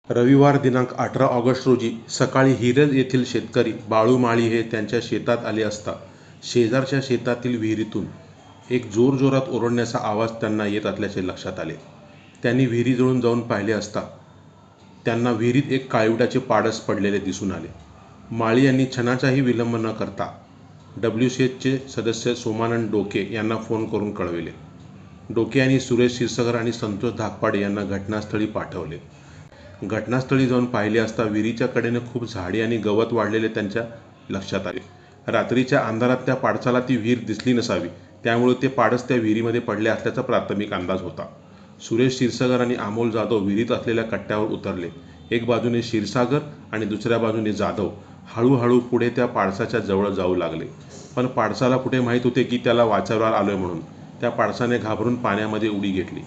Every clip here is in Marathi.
रविवार दिनांक 18 ऑगस्ट रोजी सकाळी हिरज येथील शेतकरी बाळू माळी हे त्यांच्या शेतात आले असता शेजारच्या शेतातील विहिरीतून एक जोरजोरात ओरडण्याचा आवाज त्यांना येत असल्याचे लक्षात आले. त्यांनी विहिरीजवळून जाऊन पाहिले असता त्यांना विहिरीत एक काळविटाचे पाडस पडलेले दिसून आले. माळी यांनी क्षणाचाही विलंब न करता WCHचे सदस्य सोमानंद डोके यांना फोन करून कळविले. डोके यांनी सुरेश क्षीरसागर आणि संतोष धाकपाडे यांना घटनास्थळी पाठवले. घटनास्थळी जाऊन पाहिले असता विहिरीच्या कडेने खूप झाडे आणि गवत वाढलेले त्यांच्या लक्षात आले. रात्रीच्या अंधारात त्या पाडसाला ती विहीर दिसली नसावी, त्यामुळे ते पाडस त्या विहिरीमध्ये पडले असल्याचा प्राथमिक अंदाज होता. सुरेश क्षीरसागर आणि अमोल जाधव विहिरीत असलेल्या कट्ट्यावर उतरले. एक बाजूने क्षीरसागर आणि दुसऱ्या बाजूने जाधव हळूहळू पुढे त्या पाडसाच्या जवळ जाऊ लागले. पण पाडसाला कुठे माहीत होते की त्याला वाचवण्यात आलोय म्हणून. त्या पाडसाने घाबरून पाण्यामध्ये उडी घेतली.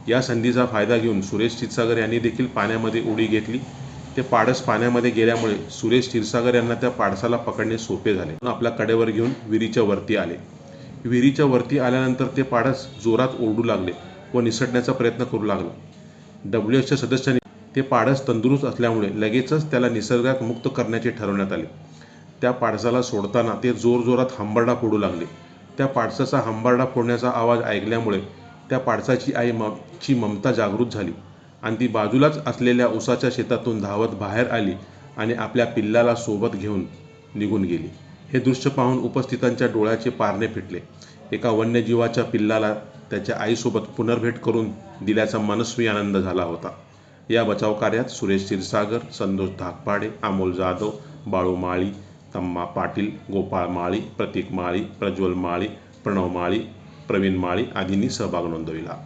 या संधीचा फायदा घेऊन सुरेश क्षीरसागर यांनी देखील पाण्यामध्ये उडी घेतली. ते पाडस पाण्यामध्ये गेल्यामुळे सुरेश क्षीरसागर यांना त्या पाडसाला पकडणे सोपे झाले. आपल्या कडेवर घेऊन विहिरीच्या वरती आले. विहिरीच्या वरती आल्यानंतर ते पाडस जोरात ओरडू लागले व निसटण्याचा प्रयत्न करू लागले. WHच्या सदस्यांनी ते पाडस तंदुरुस्त असल्यामुळे लगेचच त्याला निसर्गात मुक्त करण्याचे ठरवण्यात आले. त्या पाडसाला सोडताना ते जोरजोरात हंबरडा फोडू लागले. त्या पाडसाचा हंबरडा फोडण्याचा आवाज ऐकल्यामुळे त्या पाडसाची आई ची ममता जागृत झाली आणि ती बाजूलाच असलेल्या उसाच्या शेतातून धावत बाहेर आली आणि आपल्या पिल्लाला सोबत घेऊन निघून गेली. हे दृश्य पाहून उपस्थितांच्या डोळ्याचे पारणे फिटले. एका वन्यजीवाच्या पिल्लाला त्याच्या आईसोबत पुनर्भेट करून दिल्याचा मनस्वी आनंद झाला होता. या बचाव कार्यात सुरेश क्षीरसागर, संतोष धाकपाडे, अमोल जाधव, बाळू माळी, तम्मा पाटील, गोपाळ माळी, प्रतीक माळी, प्रज्वल माळी, प्रणव माळी, प्रवीण माळी आदींनी सहभाग नोंदविला.